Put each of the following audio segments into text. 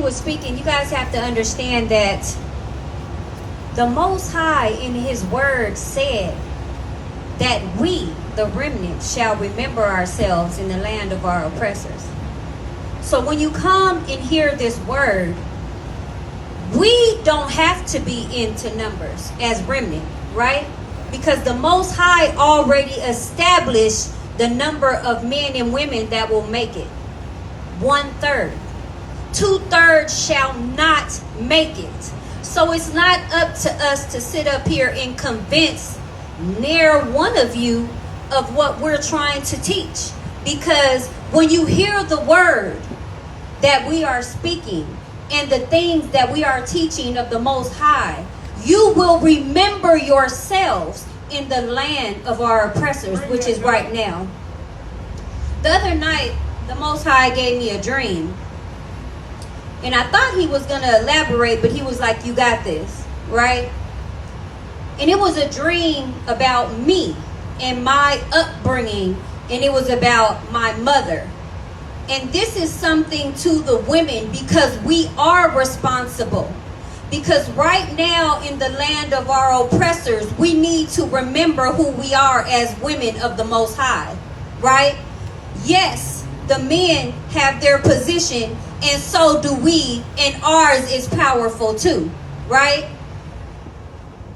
was speaking, you guys have to understand that the Most High in his word said that we, the remnant, shall remember ourselves in the land of our oppressors. So when you come and hear this word, we don't have to be into numbers as remnant, right? Because the Most High already established the number of men and women that will make it. 1/3. 2/3 shall not make it. So it's not up to us to sit up here and convince near one of you of what we're trying to teach. Because when you hear the word that we are speaking and the things that we are teaching of the Most High, you will remember yourselves in the land of our oppressors, which is right now. The other night, the Most High gave me a dream. And I thought he was going to elaborate, but he was like, you got this, right? And it was a dream about me and my upbringing. And it was about my mother. And this is something to the women because we are responsible. Because right now in the land of our oppressors, we need to remember who we are as women of the Most High, right? Yes, the men have their position, and so do we, and ours is powerful too, right?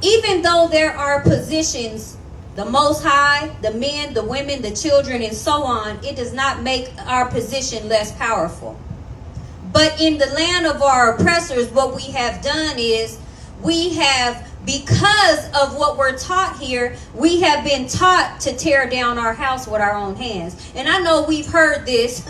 Even though there are positions, the Most High, the men, the women, the children, and so on, it does not make our position less powerful. But in the land of our oppressors, what we have done is we have, because of what we're taught here, we have been taught to tear down our house with our own hands. And I know we've heard this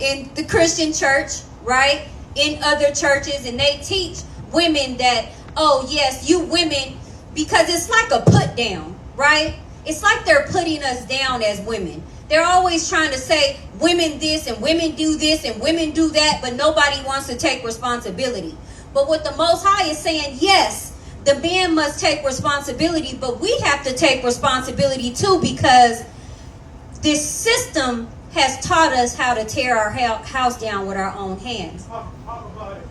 in the Christian church, right? In other churches, and they teach women that, oh yes, you women, because it's like a put down, right? It's like they're putting us down as women. They're always trying to say women this and women do this and women do that, but nobody wants to take responsibility. But what the Most High is saying, yes, the men must take responsibility, but we have to take responsibility too, because this system has taught us how to tear our house down with our own hands. Talk about it.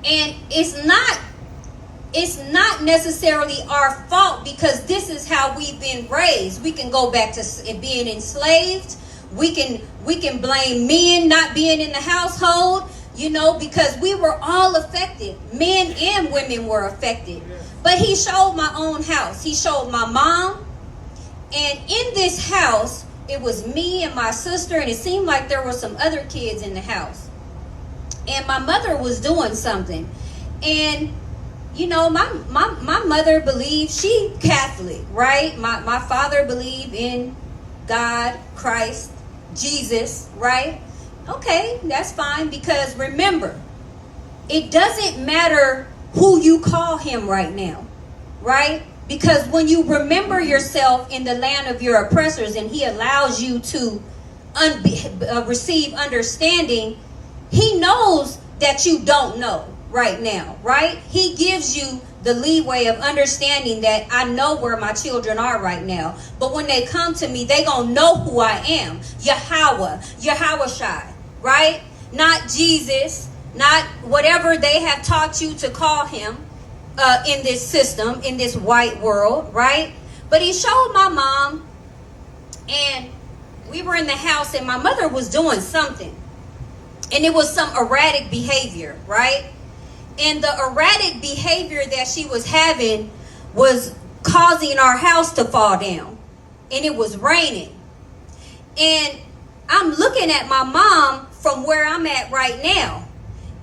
And it's not necessarily our fault, because this is how we've been raised. We can go back to being enslaved. We can blame men not being in the household, because we were all affected. Men and women were affected. But he showed my own house. He showed my mom. And in this house, it was me and my sister, and it seemed like there were some other kids in the house. And my mother was doing something. And my mother believed, she Catholic, right? My father believed in God, Christ, Jesus, right? Okay, that's fine, because remember, it doesn't matter who you call him right now, right? Because when you remember yourself in the land of your oppressors and he allows you to receive understanding, he knows that you don't know right now, right? He gives you the leeway of understanding that I know where my children are right now. But when they come to me, they gonna know who I am. Yahweh Shai, right? Not Jesus, not whatever they have taught you to call him in this system, in this white world, right? But he showed my mom, and we were in the house, and my mother was doing something. And it was some erratic behavior, right? And the erratic behavior that she was having was causing our house to fall down. And it was raining. And I'm looking at my mom from where I'm at right now.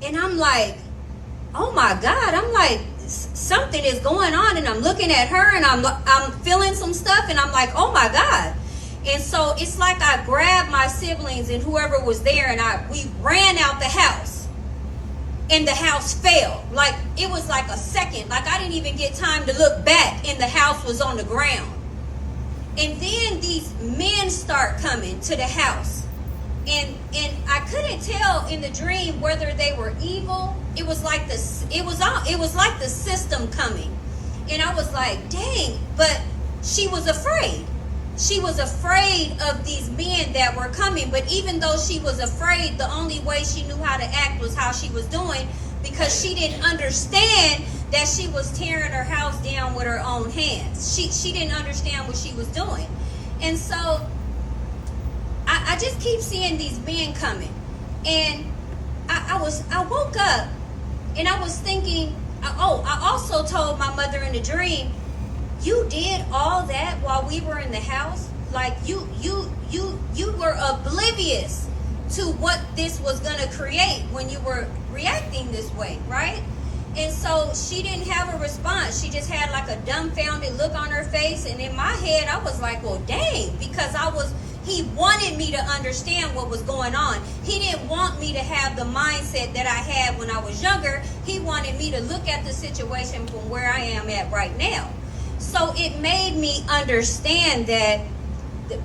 And I'm like, oh my God. I'm like, something is going on. And I'm looking at her, and I'm feeling some stuff. And I'm like, oh my God. And so it's like I grabbed my siblings and whoever was there, and we ran out the house. And the house fell. Like, it was like a second. Like, I didn't even get time to look back, and the house was on the ground. And then these men start coming to the house. And I couldn't tell in the dream whether they were evil. It was like it was like the system coming. And I was like, dang, but she was afraid. She was afraid of these men that were coming. But even though she was afraid, the only way she knew how to act was how she was doing, because she didn't understand that she was tearing her house down with her own hands. She didn't understand what she was doing. And so I just keep seeing these men coming. And I woke up and I was thinking, I also told my mother in the dream, you did all that while we were in the house? Like you were oblivious to what this was going to create when you were reacting this way, right? And so she didn't have a response. She just had like a dumbfounded look on her face. And in my head, I was like, well, dang, because he wanted me to understand what was going on. He didn't want me to have the mindset that I had when I was younger. He wanted me to look at the situation from where I am at right now. So it made me understand that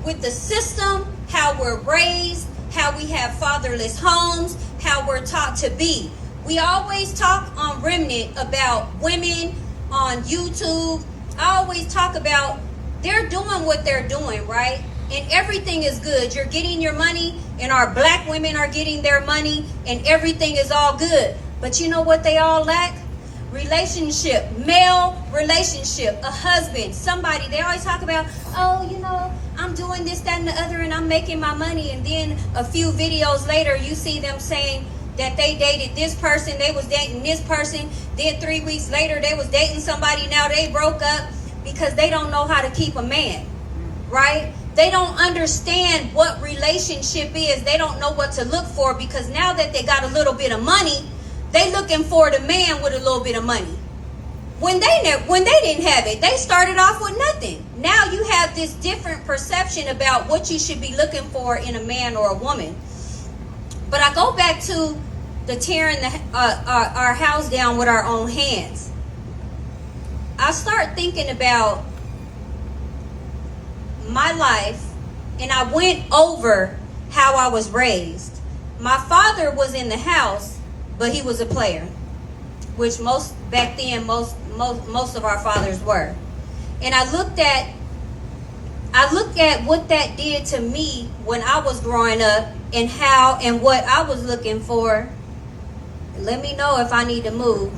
with the system, how we're raised, how we have fatherless homes, how we're taught to be. We always talk on Remnant about women on YouTube. I always talk about they're doing what they're doing, right? And everything is good. You're getting your money, and our black women are getting their money, and everything is all good. But you know what they all lack? Relationship, male relationship, a husband, somebody. They always talk about, oh, you know, I'm doing this, that, and the other, and I'm making my money. And then a few videos later, you see them saying that they dated this person, they was dating this person. Then 3 weeks later, they was dating somebody. Now they broke up because they don't know how to keep a man, right? They don't understand what relationship is. They don't know what to look for, because now that they got a little bit of money, they looking for the man with a little bit of money. When they didn't have it, they started off with nothing. Now you have this different perception about what you should be looking for in a man or a woman. But I go back to the tearing our house down with our own hands. I start thinking about my life, and I went over how I was raised. My father was in the house, but he was a player, which back then most of our fathers were. And I looked at what that did to me when I was growing up, and what I was looking for. Let me know if I need to move.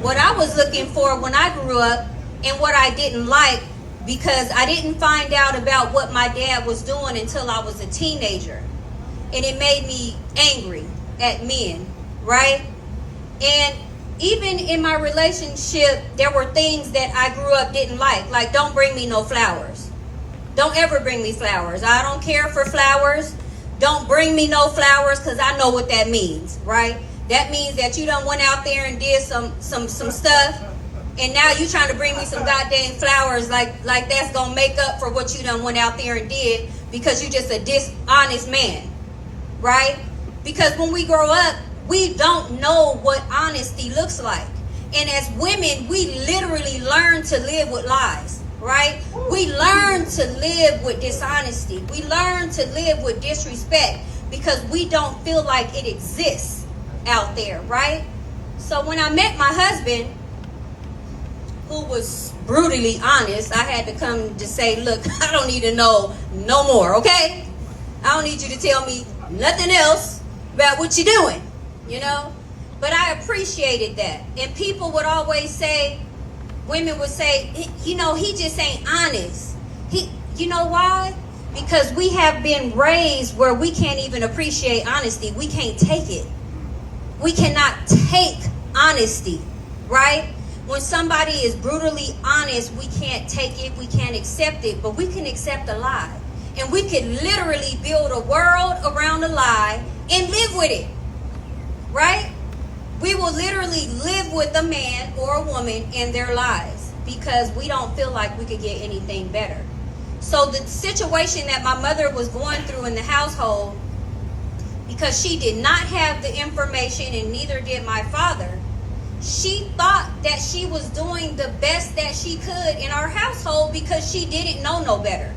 What I was looking for when I grew up, and what I didn't like, because I didn't find out about what my dad was doing until I was a teenager. And it made me angry at men, right? And even in my relationship, there were things that I grew up didn't like don't bring me no flowers. Don't ever bring me flowers. I don't care for flowers. Don't bring me no flowers, because I know what that means, right? That means that you done went out there and did some stuff, and now you trying to bring me some goddamn flowers like that's gonna make up for what you done went out there and did, because you just a dishonest man, right? Because when we grow up, we don't know what honesty looks like. And as women, we literally learn to live with lies, right? We learn to live with dishonesty. We learn to live with disrespect, because we don't feel like it exists out there, right? So when I met my husband, who was brutally honest, I had to come to say, look, I don't need to know no more, okay? I don't need you to tell me nothing else about what you're doing, you know? But I appreciated that. And people would always say, women would say, you know, he just ain't honest. You know why? Because we have been raised where we can't even appreciate honesty. We can't take it. We cannot take honesty, right? When somebody is brutally honest, we can't take it, we can't accept it, but we can accept a lie. And we can literally build a world around a lie and live with it, right? We will literally live with a man or a woman in their lies, because we don't feel like we could get anything better. So the situation that my mother was going through in the household, because she did not have the information, and neither did my father, she thought that she was doing the best that she could in our household, because she didn't know no better.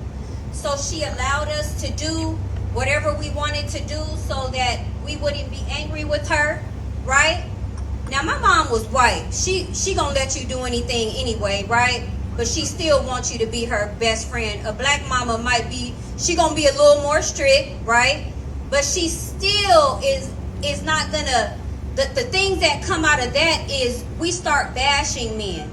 So she allowed us to do whatever we wanted to do so that we wouldn't be angry with her, right? Now, my mom was white. She gonna let you do anything anyway, right? But she still wants you to be her best friend. A black mama she gonna be a little more strict, right? But she still is not gonna the things that come out of that is we start bashing men.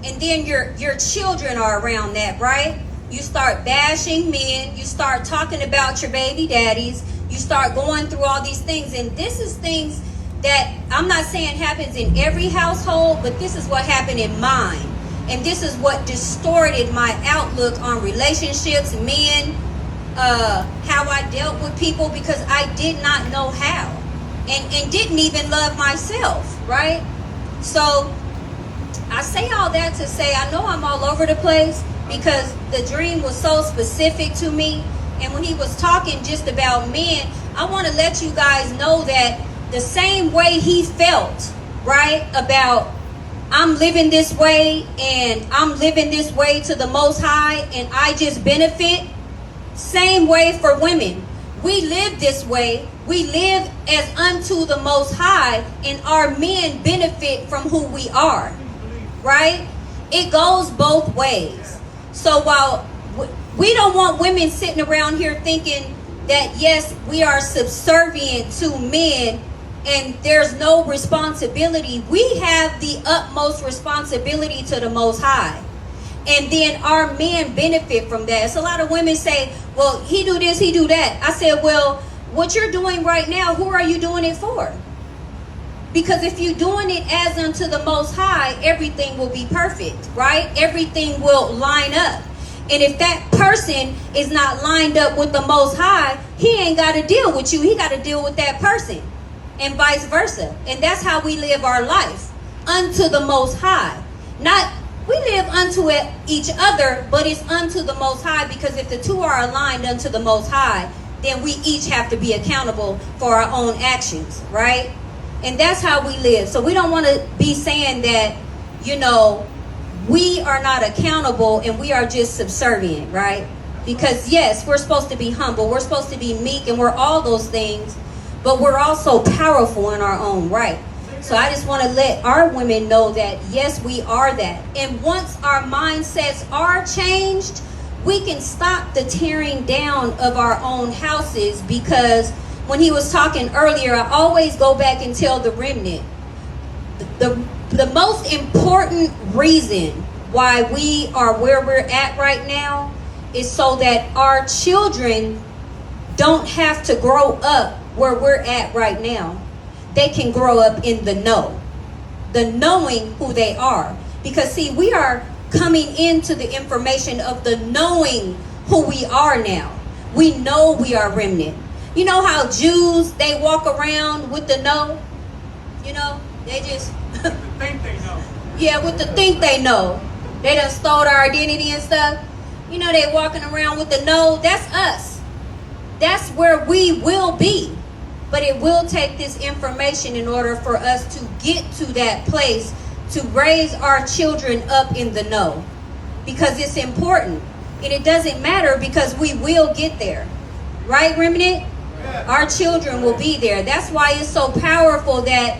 And then your children are around that, right? You start bashing men. You start talking about your baby daddies. You start going through all these things. And this is things that I'm not saying happens in every household, but this is what happened in mine. And this is what distorted my outlook on relationships, men, how I dealt with people, because I did not know how. And didn't even love myself, right? So I say all that to say I know I'm all over the place because the dream was so specific to me. And when he was talking just about men, I want to let you guys know that the same way he felt, right, about I'm living this way and I'm living this way to the Most High and I just benefit, same way for women. We live this way. We live as unto the Most High, and our men benefit from who we are, right? It goes both ways. So while we don't want women sitting around here thinking that, yes, we are subservient to men and there's no responsibility, we have the utmost responsibility to the Most High. And then our men benefit from that. It's a lot of women say, well, he do this, he do that. I said, well, what you're doing right now, who are you doing it for? Because if you're doing it as unto the Most High, everything will be perfect, right? Everything will line up. And if that person is not lined up with the Most High, he ain't got to deal with you. He got to deal with that person, and vice versa. And that's how we live our life, unto the Most High. Not we live unto each other, but it's unto the Most High, because if the two are aligned unto the Most High, then we each have to be accountable for our own actions, right? And that's how we live. So we don't want to be saying that, you know, we are not accountable and we are just subservient, right? Because yes, we're supposed to be humble, we're supposed to be meek, and we're all those things, but we're also powerful in our own right. So I just want to let our women know that, yes, we are that. And once our mindsets are changed, we can stop the tearing down of our own houses, because when he was talking earlier, I always go back and tell the remnant, the most important reason why we are where we're at right now is so that our children don't have to grow up where we're at right now. They can grow up in the know, the knowing who they are. Because see, we are coming into the information of the knowing who we are now. We know we are remnant. You know how Jews, they walk around with the know? You know, they just think they know. Yeah, with the think they know. They done stole our identity and stuff. You know, they walking around with the know. That's us. That's where we will be. But it will take this information in order for us to get to that place, to raise our children up in the know. Because it's important. And it doesn't matter, because we will get there. Right, remnant? Our children will be there. That's why it's so powerful that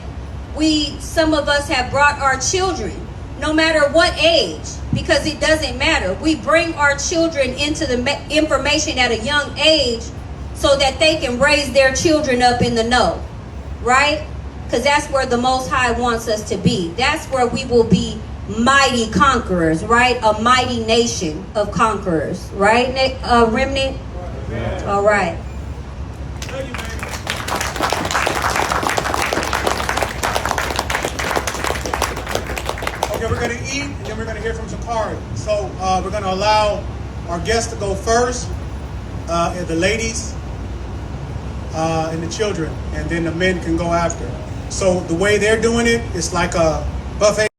some of us have brought our children, no matter what age, because it doesn't matter. We bring our children into the information at a young age so that they can raise their children up in the know, right? Because that's where the Most High wants us to be. That's where we will be mighty conquerors, right? A mighty nation of conquerors, right, remnant? All right. Thank you, baby. Okay, we're going to eat, and then we're going to hear from Zakari. So we're going to allow our guests to go first, and the ladies, and the children, and then the men can go after. So the way they're doing it, it's like a buffet.